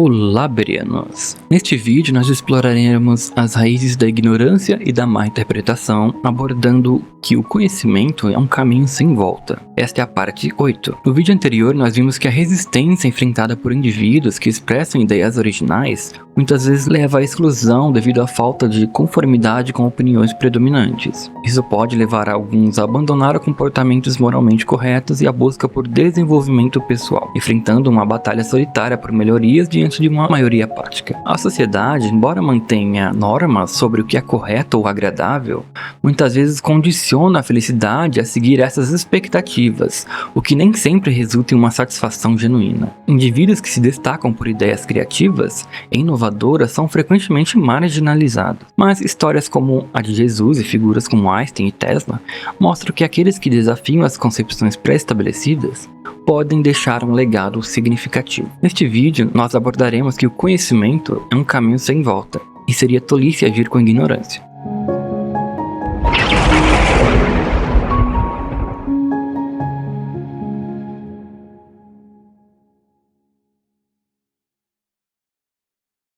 Olá, Berianos! Neste vídeo nós exploraremos as raízes da ignorância e da má interpretação, abordando que o conhecimento é um caminho sem volta. Esta é a parte 8. No vídeo anterior nós vimos que a resistência enfrentada por indivíduos que expressam ideias originais muitas vezes leva à exclusão devido à falta de conformidade com opiniões predominantes. Isso pode levar alguns a abandonar comportamentos moralmente corretos e a busca por desenvolvimento pessoal, enfrentando uma batalha solitária por melhorias diante de uma maioria apática. A sociedade, embora mantenha normas sobre o que é correto ou agradável, muitas vezes condiciona a felicidade a seguir essas expectativas, o que nem sempre resulta em uma satisfação genuína. Indivíduos que se destacam por ideias criativas e inovadoras são frequentemente marginalizados, mas histórias como a de Jesus e figuras como Einstein e Tesla mostram que aqueles que desafiam as concepções pré-estabelecidas podem deixar um legado significativo. Neste vídeo, nós abordaremos que o conhecimento é um caminho sem volta, e seria tolice agir com ignorância.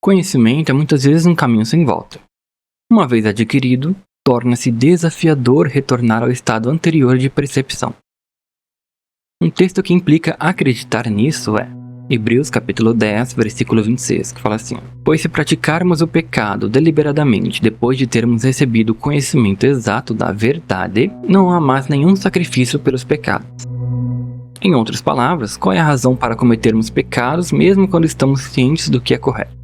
Conhecimento é muitas vezes um caminho sem volta. Uma vez adquirido, torna-se desafiador retornar ao estado anterior de percepção. Um texto que implica acreditar nisso é Hebreus capítulo 10, versículo 26, que fala assim: Pois se praticarmos o pecado deliberadamente depois de termos recebido o conhecimento exato da verdade, não há mais nenhum sacrifício pelos pecados. Em outras palavras, qual é a razão para cometermos pecados mesmo quando estamos cientes do que é correto?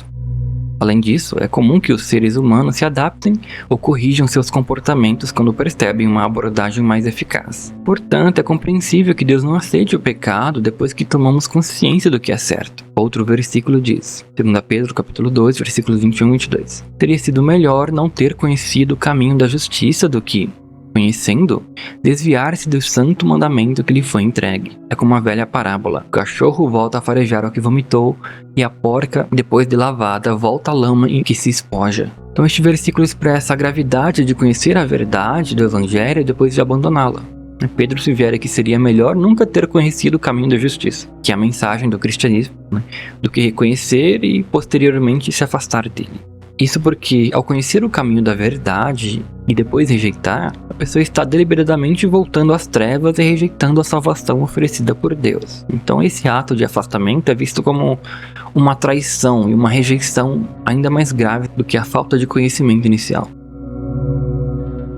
Além disso, é comum que os seres humanos se adaptem ou corrijam seus comportamentos quando percebem uma abordagem mais eficaz. Portanto, é compreensível que Deus não aceite o pecado depois que tomamos consciência do que é certo. Outro versículo diz, 2 Pedro capítulo 2, versículos 21 e 22, Teria sido melhor não ter conhecido o caminho da justiça do que, conhecendo, desviar-se do santo mandamento que lhe foi entregue. É como a velha parábola: o cachorro volta a farejar ao que vomitou, e a porca, depois de lavada, volta à lama em que se espoja. Então este versículo expressa a gravidade de conhecer a verdade do evangelho depois de abandoná-la. Pedro sugere que seria melhor nunca ter conhecido o caminho da justiça, que é a mensagem do cristianismo, do que reconhecer e posteriormente se afastar dele. Isso porque, ao conhecer o caminho da verdade e depois rejeitar, a pessoa está deliberadamente voltando às trevas e rejeitando a salvação oferecida por Deus. Então esse ato de afastamento é visto como uma traição e uma rejeição ainda mais grave do que a falta de conhecimento inicial.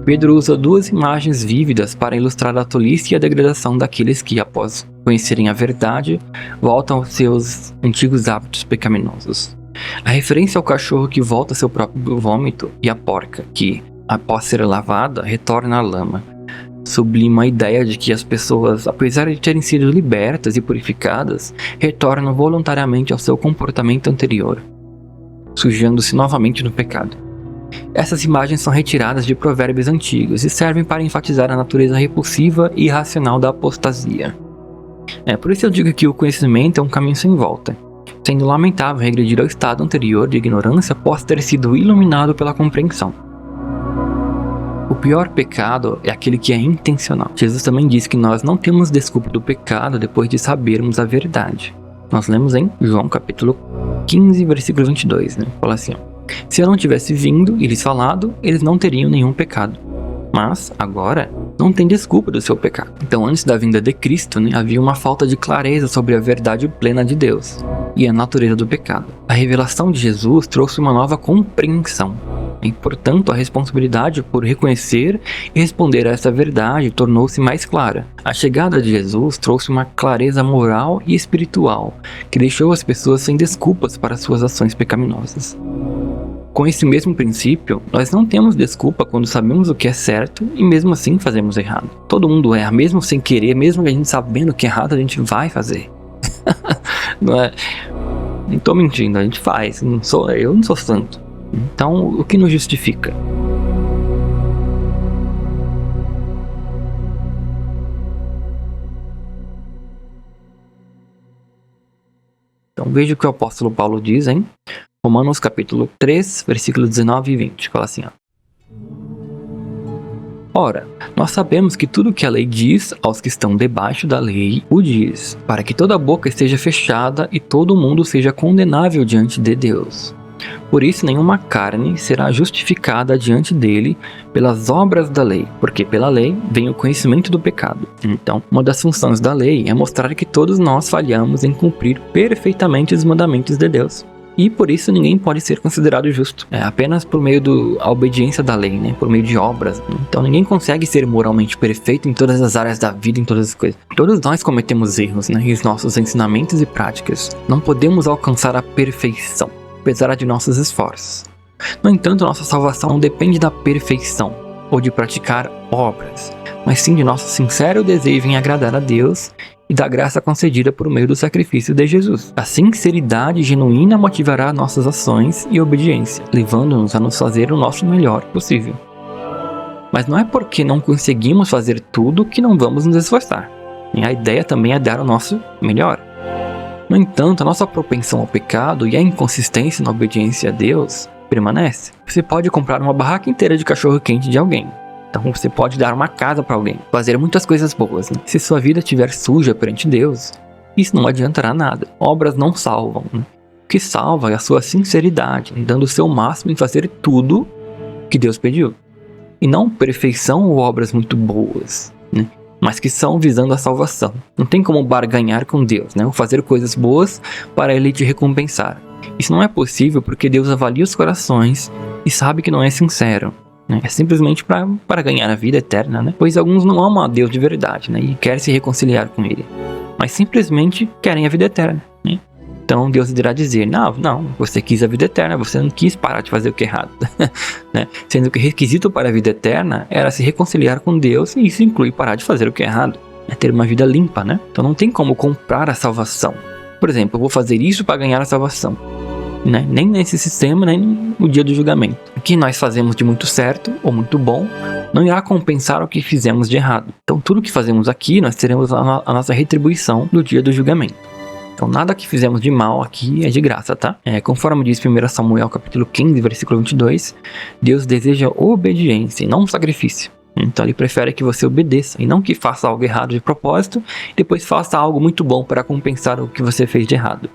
Pedro usa duas imagens vívidas para ilustrar a tolice e a degradação daqueles que, após conhecerem a verdade, voltam aos seus antigos hábitos pecaminosos. A referência ao cachorro que volta ao seu próprio vômito e a porca que, após ser lavada, retorna à lama, sublima a ideia de que as pessoas, apesar de terem sido libertas e purificadas, retornam voluntariamente ao seu comportamento anterior, sujando-se novamente no pecado. Essas imagens são retiradas de provérbios antigos e servem para enfatizar a natureza repulsiva e irracional da apostasia. Por isso eu digo que o conhecimento é um caminho sem volta, sendo lamentável regredir ao estado anterior de ignorância após ter sido iluminado pela compreensão. O pior pecado é aquele que é intencional. Jesus também disse que nós não temos desculpa do pecado depois de sabermos a verdade. Nós lemos em João capítulo 15, versículo 22, fala assim: Se eu não tivesse vindo e lhes falado, eles não teriam nenhum pecado. Mas, agora, não tem desculpa do seu pecado. Então, antes da vinda de Cristo, havia uma falta de clareza sobre a verdade plena de Deus e a natureza do pecado. A revelação de Jesus trouxe uma nova compreensão. E, portanto, a responsabilidade por reconhecer e responder a essa verdade tornou-se mais clara. A chegada de Jesus trouxe uma clareza moral e espiritual, que deixou as pessoas sem desculpas para suas ações pecaminosas. Com esse mesmo princípio, nós não temos desculpa quando sabemos o que é certo e mesmo assim fazemos errado. Todo mundo erra, mesmo sem querer, mesmo a gente sabendo que é errado, a gente vai fazer. Não é? Não tô mentindo, a gente faz. Eu não sou santo. Então, o que nos justifica? Então, veja o que o apóstolo Paulo diz em Romanos capítulo 3, versículo 19 e 20. Fala assim: Ora, nós sabemos que tudo que a lei diz aos que estão debaixo da lei, o diz, para que toda boca esteja fechada e todo mundo seja condenável diante de Deus. Por isso nenhuma carne será justificada diante dele pelas obras da lei, porque pela lei vem o conhecimento do pecado. Então, uma das funções da lei é mostrar que todos nós falhamos em cumprir perfeitamente os mandamentos de Deus. E por isso ninguém pode ser considerado justo. É apenas por meio da obediência da lei, né? Por meio de obras. Então ninguém consegue ser moralmente perfeito em todas as áreas da vida, em todas as coisas. Todos nós cometemos erros, né? Em nossos ensinamentos e práticas. Não podemos alcançar a perfeição, apesar de nossos esforços. No entanto, nossa salvação não depende da perfeição ou de praticar obras, mas sim de nosso sincero desejo em agradar a Deus e da graça concedida por meio do sacrifício de Jesus. A sinceridade genuína motivará nossas ações e obediência, levando-nos a nos fazer o nosso melhor possível. Mas não é porque não conseguimos fazer tudo que não vamos nos esforçar. E a ideia também é dar o nosso melhor. No entanto, a nossa propensão ao pecado e a inconsistência na obediência a Deus permanece. Você pode comprar uma barraca inteira de cachorro-quente de alguém. Então você pode dar uma casa para alguém, fazer muitas coisas boas, né? Se sua vida estiver suja perante Deus, isso não adiantará nada. Obras não salvam, né? O que salva é a sua sinceridade, dando o seu máximo em fazer tudo que Deus pediu. E não perfeição ou obras muito boas, né? Mas que são visando a salvação. Não tem como barganhar com Deus, né? Ou fazer coisas boas para Ele te recompensar. Isso não é possível porque Deus avalia os corações e sabe que não é sincero. É simplesmente para ganhar a vida eterna, né? Pois alguns não amam a Deus de verdade, né? E querem se reconciliar com Ele, mas simplesmente querem a vida eterna, né? Então Deus irá dizer, não, você quis a vida eterna, você não quis parar de fazer o que é errado, né? Sendo que o requisito para a vida eterna era se reconciliar com Deus, e isso inclui parar de fazer o que é errado, é ter uma vida limpa, né? Então não tem como comprar a salvação. Por exemplo, eu vou fazer isso para ganhar a salvação. Né? Nem nesse sistema, nem no dia do julgamento. O que nós fazemos de muito certo ou muito bom não irá compensar o que fizemos de errado. Então tudo que fazemos aqui, nós teremos a nossa retribuição no dia do julgamento. Então nada que fizemos de mal aqui é de graça, tá? Conforme diz 1 Samuel capítulo 15, versículo 22, Deus deseja obediência e não sacrifício. Então ele prefere que você obedeça e não que faça algo errado de propósito e depois faça algo muito bom para compensar o que você fez de errado.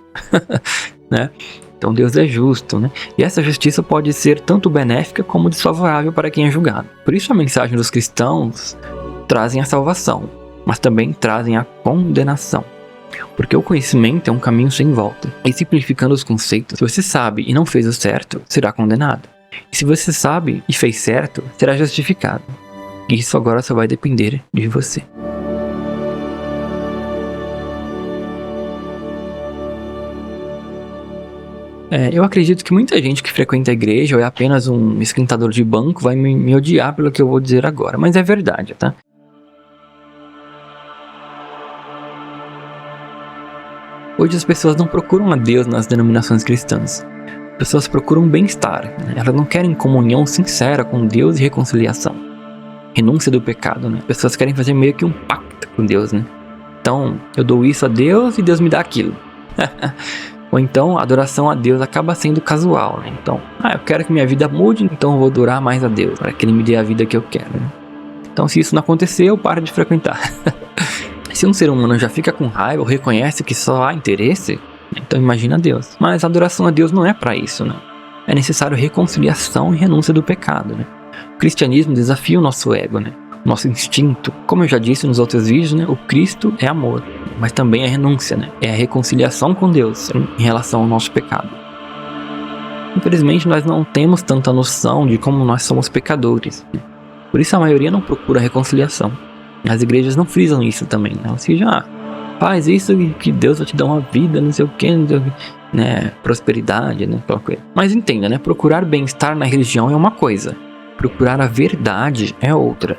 Né? Então Deus é justo, né? E essa justiça pode ser tanto benéfica como desfavorável para quem é julgado. Por isso a mensagem dos cristãos trazem a salvação, mas também trazem a condenação. Porque o conhecimento é um caminho sem volta. E simplificando os conceitos, se você sabe e não fez o certo, será condenado. E se você sabe e fez certo, será justificado. E isso agora só vai depender de você. Eu acredito que muita gente que frequenta a igreja ou é apenas um esquentador de banco vai me odiar pelo que eu vou dizer agora, mas é verdade, tá? Hoje as pessoas não procuram a Deus nas denominações cristãs. As pessoas procuram bem-estar, né? Elas não querem comunhão sincera com Deus e reconciliação. Renúncia do pecado, né? As pessoas querem fazer meio que um pacto com Deus, né? Então, eu dou isso a Deus e Deus me dá aquilo. Ou então, a adoração a Deus acaba sendo casual, né? Então, eu quero que minha vida mude, então eu vou adorar mais a Deus, para que Ele me dê a vida que eu quero, né? Então, se isso não acontecer, eu paro de frequentar. Se um ser humano já fica com raiva ou reconhece que só há interesse, então imagina Deus. Mas a adoração a Deus não é para isso, né? É necessário reconciliação e renúncia do pecado, né? O cristianismo desafia o nosso ego, né? Nosso instinto. Como eu já disse nos outros vídeos, né? O Cristo é amor, mas também é renúncia, né? É a reconciliação com Deus em relação ao nosso pecado. Infelizmente, nós não temos tanta noção de como nós somos pecadores, né? Por isso a maioria não procura reconciliação. As igrejas não frisam isso também, né? Ou seja, faz isso e que Deus vai te dar uma vida, não sei o que, né? Prosperidade, né? Aquela coisa. Mas entenda, né? Procurar bem-estar na religião é uma coisa. Procurar a verdade é outra.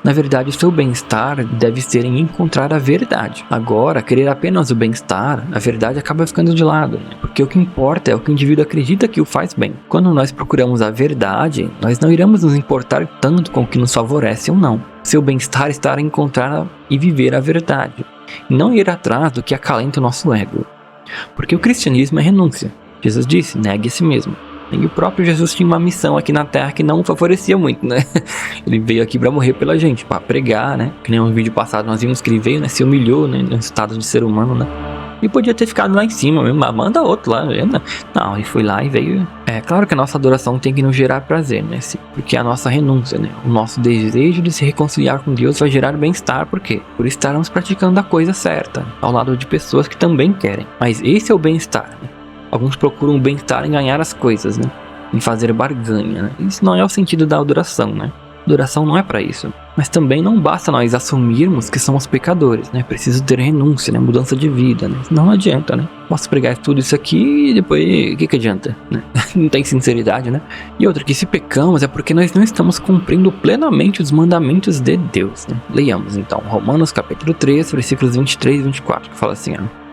Na verdade, o seu bem-estar deve ser em encontrar a verdade. Agora, querer apenas o bem-estar, a verdade acaba ficando de lado, né? Porque o que importa é o que o indivíduo acredita que o faz bem. Quando nós procuramos a verdade, nós não iremos nos importar tanto com o que nos favorece ou não. Seu bem-estar está em encontrar e viver a verdade, e não ir atrás do que acalenta o nosso ego. Porque o cristianismo é renúncia. Jesus disse, negue a si mesmo. E o próprio Jesus tinha uma missão aqui na Terra que não favorecia muito, né? Ele veio aqui para morrer pela gente, para pregar, né? Que nem um vídeo passado nós vimos que ele veio, né? Se humilhou, né? No estado de ser humano, né? E podia ter ficado lá em cima mesmo, manda outro lá, né? Não, ele foi lá e veio. É claro que a nossa adoração tem que nos gerar prazer, né? Porque é a nossa renúncia, né? O nosso desejo de se reconciliar com Deus vai gerar bem-estar, por quê? Por estarmos praticando a coisa certa, ao lado de pessoas que também querem. Mas esse é o bem-estar, né? Alguns procuram o bem-estar em ganhar as coisas, né? Em fazer barganha, né? Isso não é o sentido da adoração, né? Adoração não é para isso. Mas também não basta nós assumirmos que somos pecadores, né? Preciso ter renúncia, né? Mudança de vida, né? Não adianta, né? Posso pregar tudo isso aqui e depois, o que adianta, né? Não tem sinceridade, né? E outra, que se pecamos é porque nós não estamos cumprindo plenamente os mandamentos de Deus, né? Leiamos então Romanos capítulo 3, versículos 23 e 24, que fala assim, ó.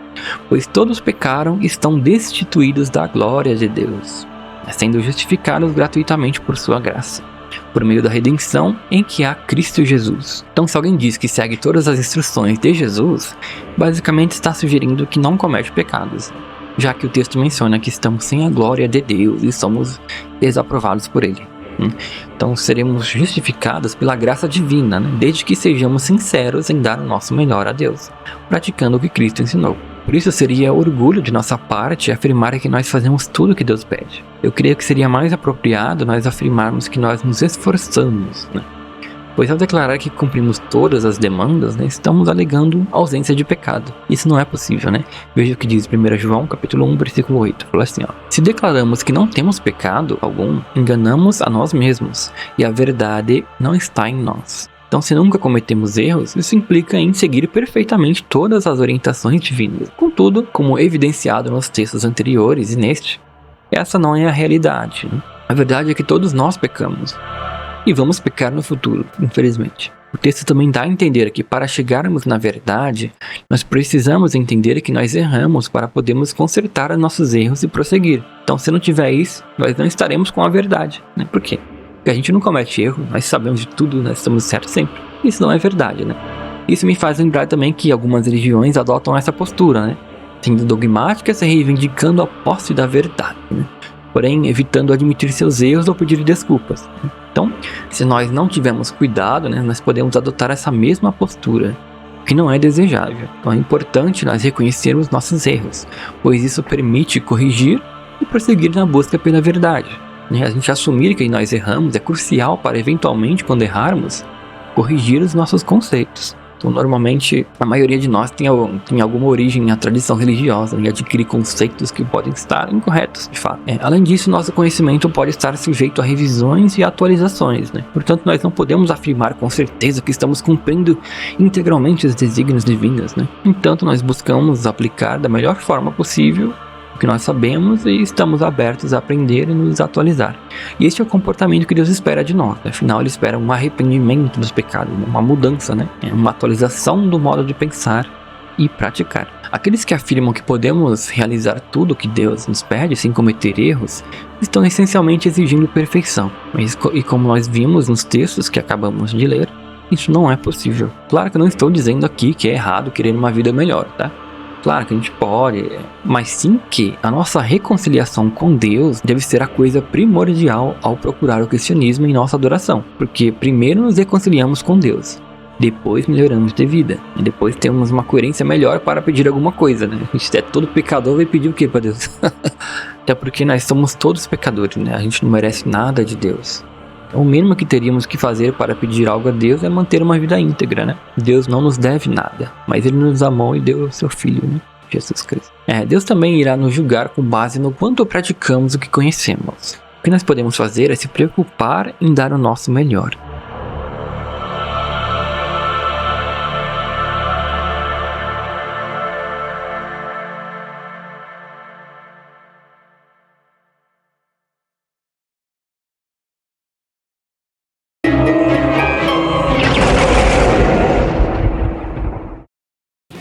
Pois todos pecaram e estão destituídos da glória de Deus, sendo justificados gratuitamente por sua graça, por meio da redenção em que há Cristo Jesus. Então, se alguém diz que segue todas as instruções de Jesus, basicamente está sugerindo que não comete pecados, já que o texto menciona que estamos sem a glória de Deus e somos desaprovados por Ele. Então, seremos justificados pela graça divina, né? Desde que sejamos sinceros em dar o nosso melhor a Deus, praticando o que Cristo ensinou. Por isso seria orgulho de nossa parte afirmar que nós fazemos tudo o que Deus pede. Eu creio que seria mais apropriado nós afirmarmos que nós nos esforçamos, né? Pois ao declarar que cumprimos todas as demandas, né, estamos alegando ausência de pecado. Isso não é possível, né? Veja o que diz 1 João capítulo 1, versículo 8. Fala assim, ó. Se declaramos que não temos pecado algum, enganamos a nós mesmos, e a verdade não está em nós. Então, se nunca cometemos erros, isso implica em seguir perfeitamente todas as orientações divinas. Contudo, como evidenciado nos textos anteriores e neste, essa não é a realidade, né? A verdade é que todos nós pecamos. E vamos pecar no futuro, infelizmente. O texto também dá a entender que para chegarmos na verdade, nós precisamos entender que nós erramos para podermos consertar os nossos erros e prosseguir. Então, se não tiver isso, nós não estaremos com a verdade, né? Por quê? Porque a gente não comete erro, nós sabemos de tudo, nós estamos certos sempre. Isso não é verdade, né? Isso me faz lembrar também que algumas religiões adotam essa postura, né? Sendo dogmáticas e reivindicando a posse da verdade, né? Porém, evitando admitir seus erros ou pedir desculpas. Então, se nós não tivermos cuidado, né, nós podemos adotar essa mesma postura, que não é desejável. Então é importante nós reconhecermos nossos erros, pois isso permite corrigir e prosseguir na busca pela verdade. A gente assumir que nós erramos é crucial para, eventualmente, quando errarmos, corrigir os nossos conceitos. Então, normalmente, a maioria de nós tem alguma origem na tradição religiosa e adquire conceitos que podem estar incorretos, de fato. Além disso, nosso conhecimento pode estar sujeito a revisões e atualizações, né? Portanto, nós não podemos afirmar com certeza que estamos cumprindo integralmente os desígnios divinos, né? Entanto, nós buscamos aplicar da melhor forma possível o que nós sabemos e estamos abertos a aprender e nos atualizar. E este é o comportamento que Deus espera de nós. Afinal, Ele espera um arrependimento dos pecados, uma mudança, né? Uma atualização do modo de pensar e praticar. Aqueles que afirmam que podemos realizar tudo o que Deus nos pede sem cometer erros, estão essencialmente exigindo perfeição. E como nós vimos nos textos que acabamos de ler, isso não é possível. Claro que eu não estou dizendo aqui que é errado querer uma vida melhor, tá? Claro que a gente pode, mas sim que a nossa reconciliação com Deus deve ser a coisa primordial ao procurar o cristianismo em nossa adoração. Porque primeiro nos reconciliamos com Deus, depois melhoramos de vida, e depois temos uma coerência melhor para pedir alguma coisa, né? A gente é todo pecador, vai pedir o que para Deus? Até porque nós somos todos pecadores, né? A gente não merece nada de Deus. O mínimo que teríamos que fazer para pedir algo a Deus é manter uma vida íntegra, né? Deus não nos deve nada, mas Ele nos amou e deu o seu Filho, né? Jesus Cristo. Deus também irá nos julgar com base no quanto praticamos o que conhecemos. O que nós podemos fazer é se preocupar em dar o nosso melhor.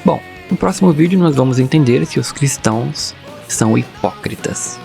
Bom, no próximo vídeo nós vamos entender que os cristãos são hipócritas.